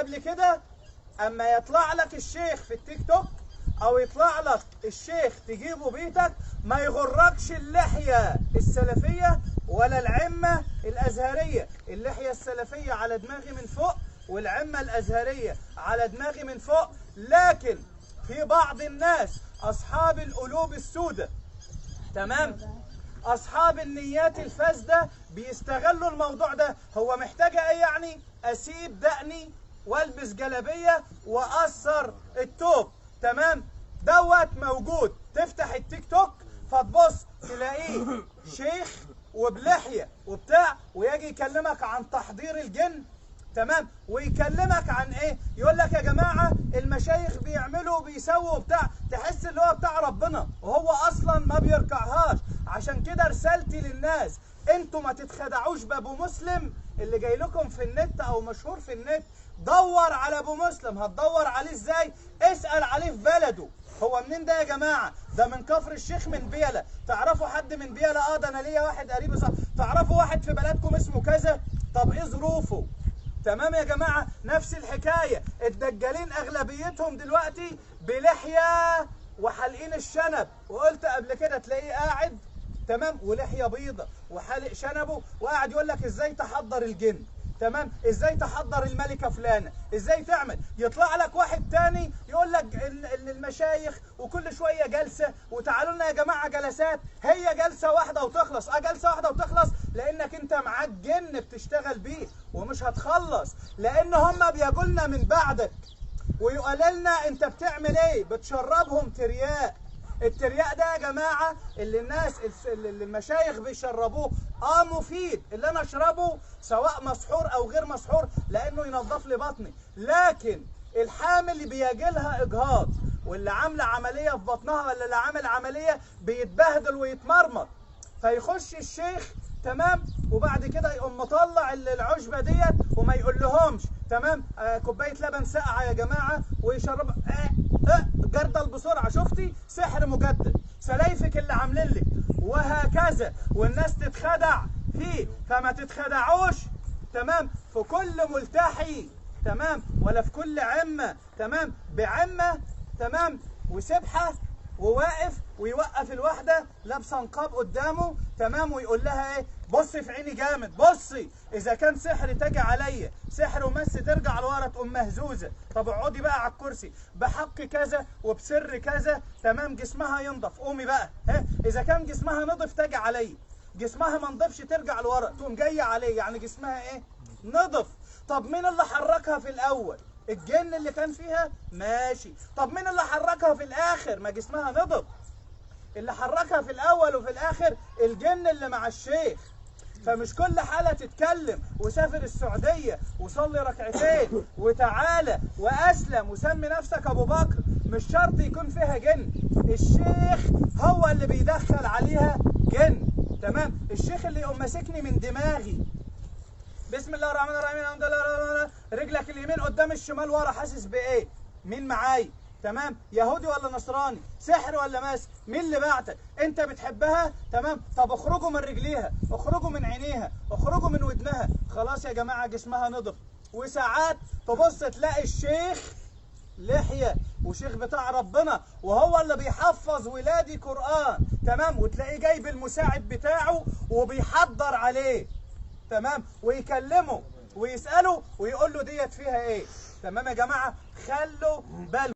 قبل كده اما يطلع لك الشيخ في التيك توك او يطلع لك الشيخ تجيبه بيتك، ما يغركش اللحية السلفية ولا العمة الازهرية. اللحية السلفية على دماغي من فوق والعمة الازهرية على دماغي من فوق، لكن في بعض الناس اصحاب القلوب السوداء، تمام، اصحاب النيات الفاسدة بيستغلوا الموضوع ده. هو محتاجة ايه يعني؟ اسيب دقني والبس جلابية واقصر التوب، تمام، دوت موجود. تفتح التيك توك فتبص تلاقيه شيخ وبلحية وبتاع، ويجي يكلمك عن تحضير الجن، تمام، ويكلمك عن ايه؟ يقول لك يا جماعه المشايخ بيعملوا وبيسووا بتاع، تحس اللي هو بتاع ربنا وهو اصلا ما بيركعهاش. عشان كده رسالتي للناس، انتوا ما تتخدعوش بابو مسلم اللي جاي لكم في النت او مشهور في النت. دور على ابو مسلم. هتدور عليه ازاي؟ اسال عليه في بلده. هو منين ده يا جماعه؟ ده من كفر الشيخ، من بيله. تعرفوا حد من بيله؟ ده انا ليا واحد قريب. صح، تعرفوا واحد في بلدكم اسمه كذا؟ طب ايه ظروفه؟ تمام يا جماعه. نفس الحكايه. الدجالين اغلبيتهم دلوقتي بلحيه وحالقين الشنب، وقلت قبل كده تلاقيه قاعد، تمام، ولحيه بيضه وحالق شنبه وقاعد يقول لك ازاي تحضر الجن، تمام، ازاي تحضر الملكه فلانه، ازاي تعمل. يطلع لك واحد تاني يقول لك ان المشايخ وكل شويه جلسه، وتعالوا لنا يا جماعه جلسات. هي جلسه واحده وتخلص. جلسه واحده وتخلص لانك انت معاك جن بتشتغل بيه، ومش هتخلص لان هم بيجولنا من بعدك ويقول لنا انت بتعمل ايه؟ بتشربهم ترياق. الترياق ده يا جماعه اللي الناس اللي المشايخ بيشربوه مفيد، اللي انا اشربه سواء مسحور او غير مسحور لانه ينظف لي بطني. لكن الحامل اللي بيجي لها اجهاض واللي عامله عمليه في بطنها ولا اللي عامل عمليه بيتبهدل ويتمرمط، فيخش الشيخ، تمام، وبعد كده يقوم مطلع العشبه ديت وما يقول لهمش، تمام، كوبايه لبن ساقعه يا جماعه ويشرب جردل بسرعه. شفتي؟ سحر مجدد، سلايفك اللي عاملين لك، وهكذا. والناس تتخدع فيه. فما تتخدعوش، تمام، في كل ملتحي، تمام، ولا في كل عمه، تمام، بعمه، تمام، وسبحه وواقف ويوقف الواحده لابسه نقاب قدامه، تمام، ويقول لها ايه؟ بصي في عيني جامد، بصي اذا كان سحر تجي عليا، سحر ومس ترجع لورا تقوم مهزوزه. طب اقعدي بقى على الكرسي بحق كذا وبسر كذا، تمام، جسمها ينضف. قومي بقى، اذا كان جسمها نضف تجي عليا، جسمها ما نضفش ترجع لورا تقوم جايه عليه، يعني جسمها ايه؟ نضف. طب مين اللي حركها في الاول؟ الجن اللي كان فيها؟ ماشي. طب مين اللي حركها في الاخر؟ ما جسمها نضف. اللي حركها في الاول وفي الاخر الجن اللي مع الشيخ. فمش كل حالة تتكلم وسافر السعودية وصلي ركعتين وتعالى واسلم وسمي نفسك ابو بكر، مش شرط يكون فيها جن. الشيخ هو اللي بيدخل عليها جن، تمام. الشيخ اللي يقوم ماسكني من دماغي بسم الله الرحمن الرحيم الحمد لله، رجلك اليمين قدام الشمال ورا، حاسس بايه؟ مين معايا؟ تمام، يهودي ولا نصراني؟ سحر ولا ماس؟ مين اللي بعتك؟ انت بتحبها؟ تمام، طب اخرجوا من رجليها، اخرجوا من عينيها، اخرجوا من ودنها. خلاص يا جماعه جسمها نضف. وساعات تبص تلاقي الشيخ لحيه وشيخ بتاع ربنا وهو اللي بيحفظ ولادي قرآن، تمام، وتلاقيه جايب المساعد بتاعه وبيحضر عليه، تمام، ويكلمه ويسأله ويقول له ديت فيها ايه. تمام يا جماعه، خلوا بالكم.